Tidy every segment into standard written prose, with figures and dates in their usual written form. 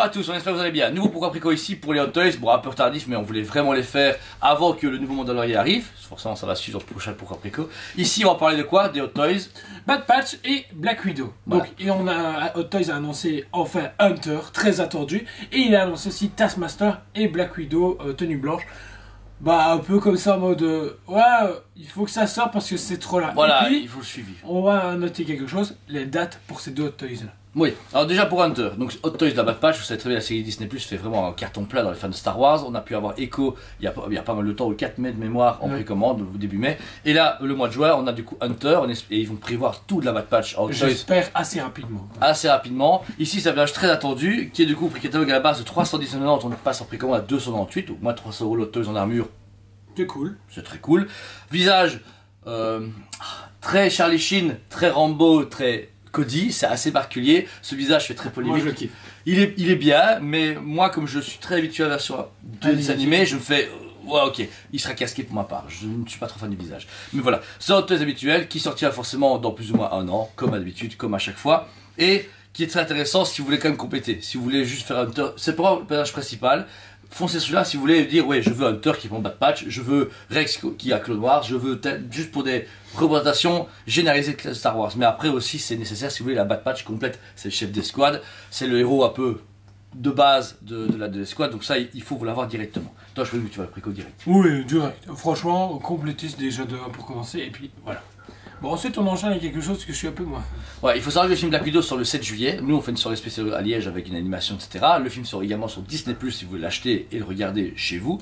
à tous, on espère que vous allez bien. Nouveau Pourquoi Préco ici pour les Hot Toys. Bon, un peu tardif, mais on voulait vraiment les faire avant que le nouveau Mandalorian arrive. Forcément, ça va suivre le prochain Pourquoi Préco. Ici, on va parler de quoi? Des Hot Toys. Bad Patch et Black Widow. Voilà. Donc, et on a Hot Toys a annoncé enfin Hunter, très attendu. Et il a annoncé aussi Taskmaster et Black Widow, tenue blanche. Bah, un peu comme ça en mode ouais, il faut que ça sorte parce que c'est trop là. Voilà, Et puis, il faut le suivi. on va noter quelque chose, les dates pour ces deux Hot Toys là. Oui, alors déjà pour Hunter, donc Hot Toys de la Bad Patch, vous savez très bien la série Disney Plus fait vraiment un carton plein dans les fans de Star Wars. On a pu avoir Echo il y a pas mal de temps, le 4 mai de mémoire en précommande, au début mai. Et là, le mois de juin, on a du coup Hunter, et ils vont prévoir tout de la Bad Patch en Hot Toys J'espère assez rapidement. assez rapidement. Ici, c'est un personnage très attendu, qui est du coup prix catalogue à la base de 319,90, on passe en précommande à 298, donc moins 300 € Hot Toys en armure. C'est cool. C'est très cool. Visage, très Charlie Sheen, très Rambo, très Cody, c'est assez particulier. Ce visage fait très polémique. Moi je kiffe. Il est bien, mais moi, comme je suis très habitué à la version de dessin animé, je me fais ouais, ok, il sera casqué pour ma part. Je ne suis pas trop fan du visage. Mais voilà, c'est un Hot Toys habituel qui sortira forcément dans plus ou moins un an, comme à d'habitude, comme à chaque fois. Et qui est très intéressant si vous voulez quand même compléter. Si vous voulez juste faire un Hunter, c'est pour le personnage principal. Foncez celui-là si vous voulez dire ouais, je veux Hunter qui prend Bad Patch, je veux Rex qui a Clone Wars, je veux juste pour des représentations généralisées de Star Wars. Mais après aussi c'est nécessaire si vous voulez la Bad Patch complète, c'est le chef d'escouade, c'est le héros un peu de base de l'escouade, donc ça il faut vous l'avoir directement. Toi je veux que tu vas le préco direct. Oui, direct. Franchement, complétiste déjà de 1 pour commencer, et puis voilà. Bon, ensuite on enchaîne avec quelque chose que je suis un peu moins. Ouais, il faut savoir que le film Black Widow sort le 7 juillet. Nous on fait une soirée spéciale à Liège avec une animation, etc. Le film sort également sur Disney Plus si vous voulez l'acheter et le regarder chez vous.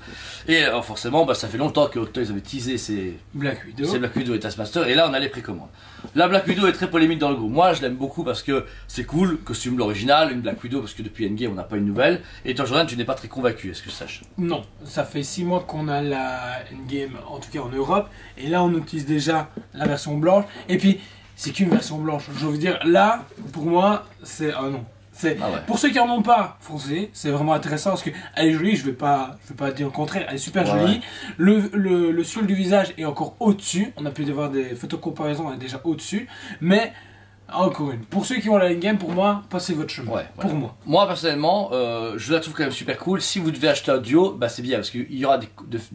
Et forcément, bah, ça fait longtemps que Hot Toys avait teasé ses Black Widow. Black Widow et Taskmaster, et là on a les précommandes. La Black Widow est très polémique dans le groupe. Moi je l'aime beaucoup parce que c'est cool, costume l'original, une Black Widow parce que depuis Endgame on n'a pas une nouvelle. Et toi Jordan, tu n'es pas très convaincu, est-ce que tu saches? Non, ça fait 6 mois qu'on a la Endgame, en tout cas en Europe, et là on utilise déjà la version blanche, et puis c'est qu'une version blanche, je veux dire, là, pour moi, c'est un non. Ah ouais. Pour ceux qui en ont pas, foncez, c'est vraiment intéressant parce qu'elle est jolie, je vais pas dire le contraire, elle est super jolie. Ouais. Le sul du visage est encore au-dessus, on a pu voir des photos de comparaison, elle est déjà au-dessus, mais encore une, pour ceux qui ont la Endgame, pour moi, passez votre chemin. Ouais, pour moi. Moi personnellement, je la trouve quand même super cool. Si vous devez acheter un duo, bah c'est bien parce qu'il y aura de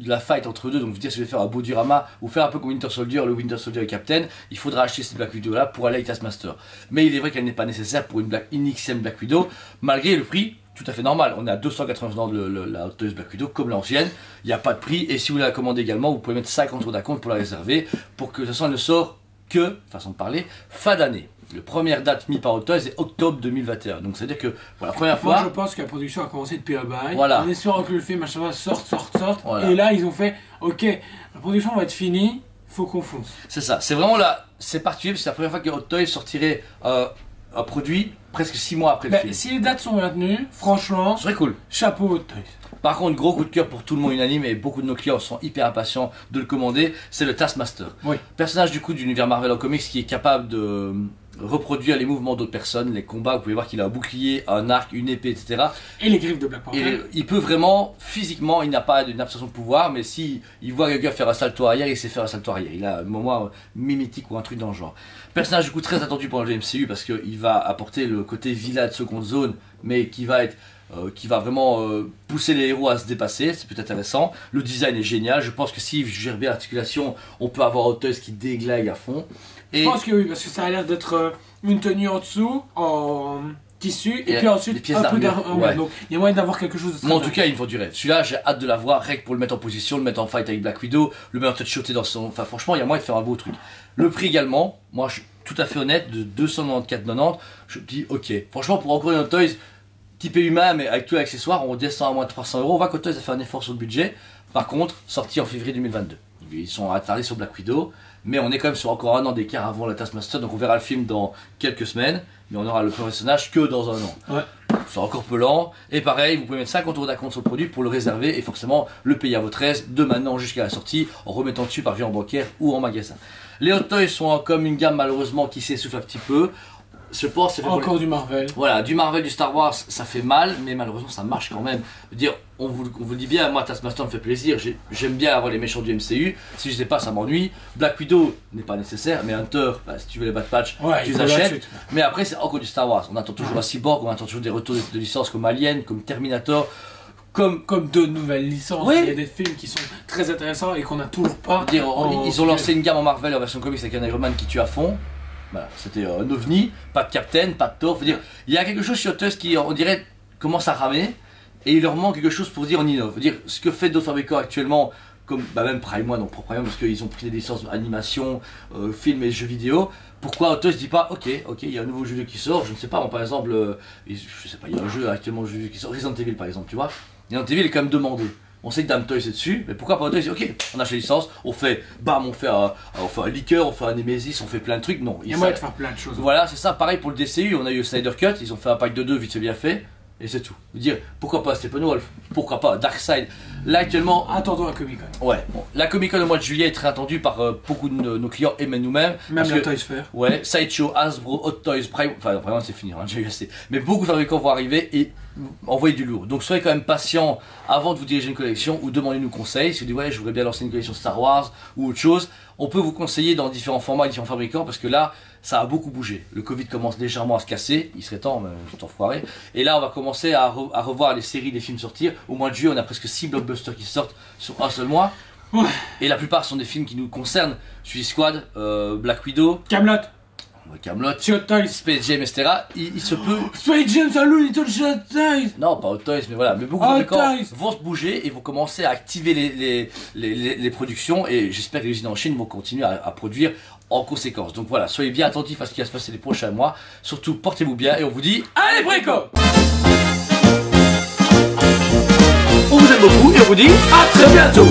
la fight entre deux. Donc vous dire si vous voulez faire un beau diorama ou faire un peu comme Winter Soldier, le Winter Soldier et Captain, il faudra acheter cette Black Widow là pour aller avec Taskmaster. Mais il est vrai qu'elle n'est pas nécessaire pour une XM Black Widow, malgré le prix tout à fait normal. On est à 280 $ la Hot Toys Black Widow comme l'ancienne. Il n'y a pas de prix, et si vous voulez la commander également, vous pouvez mettre 50 € d'acompte pour la réserver pour que de toute façon elle ne sort que, façon de parler, fin d'année. La première date mise par Hot Toys est octobre 2021. Donc c'est-à-dire que pour la première fois... Moi je pense que la production a commencé depuis un bail. Voilà. En espérant que le film à chaque fois sorte. Voilà. Et là ils ont fait, ok, la production va être finie, faut qu'on fonce. C'est ça, c'est vraiment là, c'est particulier parce que c'est la première fois que Hot Toys sortirait un produit presque 6 mois après le film. Si les dates sont maintenues, franchement, Ce serait cool. chapeau Hot Toys. Par contre, gros coup de cœur pour tout le monde unanime, et beaucoup de nos clients sont hyper impatients de le commander, c'est le Taskmaster. Oui. Personnage du coup d'univers Marvel en comics qui est capable de reproduire les mouvements d'autres personnes, les combats. Vous pouvez voir qu'il a un bouclier, un arc, une épée, etc. Et les griffes de Black Panther. Et il peut vraiment, physiquement, il n'a pas une absorption de pouvoir, mais si il voit quelqu'un faire un salto arrière, il sait faire un salto arrière. Il a un moment mimétique ou un truc dans le genre. Personnage du coup très attendu pour le MCU parce qu'il va apporter le côté vilain de seconde zone, mais qui va vraiment pousser les héros à se dépasser. C'est peut-être intéressant. Le design est génial. Je pense que si je gère bien l'articulation, on peut avoir Hot Toys qui déglague à fond. Et je pense que oui, parce que ça a l'air d'être une tenue en dessous, en tissu, et puis ensuite pièces un peu d'armure. d'armure. Donc il y a moyen d'avoir quelque chose de très moi en bien. tout cas il me vend du rêve. Celui-là j'ai hâte de l'avoir, rien que pour le mettre en position, le mettre en fight avec Black Widow, le mettre en touch-shoté dans son... Enfin franchement il y a moyen de faire un beau truc. Le prix également, moi je suis tout à fait honnête, de 294,90, je me dis ok. Franchement pour encore une Hot Toys typé humain mais avec tous les accessoires, on descend à moins de 300 €. On voit qu'Hot Toys a fait un effort sur le budget. Par contre, sorti en février 2022. Ils sont attardés sur Black Widow, mais on est quand même sur encore un an d'écart avant la Taskmaster, donc on verra le film dans quelques semaines, mais on aura le personnage que dans un an. Ouais. C'est encore peu lent, et pareil, vous pouvez mettre 50 € d'acompte sur le produit pour le réserver, et forcément le payer à votre aise de maintenant jusqu'à la sortie, en remettant dessus par virement bancaire ou en magasin. Les Hot Toys sont comme une gamme malheureusement qui s'essouffle un petit peu. je pense c'est fait pour Encore du Marvel. Voilà, du Marvel, du Star Wars, ça fait mal, mais malheureusement ça marche quand même. Je veux dire, on vous le dit bien, moi Taskmaster me fait plaisir, j'aime bien avoir les méchants du MCU, si je sais pas ça m'ennuie. Black Widow n'est pas nécessaire, mais Hunter, bah, si tu veux les Bad Patch, Ouais, tu il les faut achètes. là-dessus. Mais après c'est encore du Star Wars, on attend toujours un Cyborg, on attend toujours des retours de licences comme Alien, comme Terminator, comme... Comme de nouvelles licences, Oui. il y a des films qui sont très intéressants et qu'on n'a toujours pas. Dire, en- ils ont lancé une gamme en Marvel en version comics avec un Iron Man qui tue à fond. Voilà, c'était un ovni, pas de Captain, pas de Thor. Faut dire, il y a quelque chose sur Tusk qui, on dirait, commence à ramer et il leur manque quelque chose pour dire on innove. Faut dire, ce que fait d'autres fabricants actuellement, comme bah, même Prime One, donc pour Prime One, parce qu'ils ont pris des licences d'animation, films et jeux vidéo. Pourquoi Tusk dit pas ok, il y a un nouveau jeu vidéo qui sort, je ne sais pas, moi, par exemple, je sais pas, il y a un jeu actuellement jeu vidéo qui sort, Resident Evil par exemple, tu vois. Resident Evil est quand même demandé. On sait que Dame Toys est dessus, mais pourquoi pas Toys dit ok, on achète la licence, on fait bam, on fait un liqueur, on fait un Nemesis, on fait plein de trucs. Non, Il y a moyen de faire plein de choses. voilà, c'est ça, pareil pour le DCU, on a eu le Snyder Cut, ils ont fait un pack de 2 vite fait bien fait, et c'est tout. Vous dire pourquoi pas Steppenwolf, pourquoi pas Darkseid. Là actuellement, Attendons la Comic Con. ouais, bon, la Comic Con au mois de juillet est très attendue par beaucoup de nos clients et même nous-mêmes. Même parce la que- Toys Fair. Ouais, Sideshow, Hasbro, Hot Toys, Prime, enfin vraiment c'est fini, hein, j'ai eu assez. Mais beaucoup de fabricants vont arriver et envoyer du lourd. Donc soyez quand même patient avant de vous diriger une collection ou demandez-nous conseil. Si vous dites ouais je voudrais bien lancer une collection Star Wars ou autre chose, on peut vous conseiller dans différents formats, différents fabricants parce que là ça a beaucoup bougé. Le Covid commence légèrement à se casser, il serait temps, mais c'est enfoiré. Et là on va commencer à revoir les séries, les films sortir. Au mois de juillet on a presque 6 blockbusters qui sortent sur un seul mois. Ouais. Et la plupart sont des films qui nous concernent. Suicide Squad, Black Widow, Camelot, Camelot, Hot Toys, Space Jam, etc. Il se peut. Space Jam, salut Little Hot Toys. Non, pas Hot Toys, mais voilà. Mais beaucoup de Hot fabricants Toys. vont se bouger et vont commencer à activer les productions. Et j'espère que les usines en Chine vont continuer à produire en conséquence. Donc voilà, soyez bien attentifs à ce qui va se passer les prochains mois. Surtout, portez-vous bien et on vous dit allez, Brico! On vous aime beaucoup et on vous dit à très bientôt!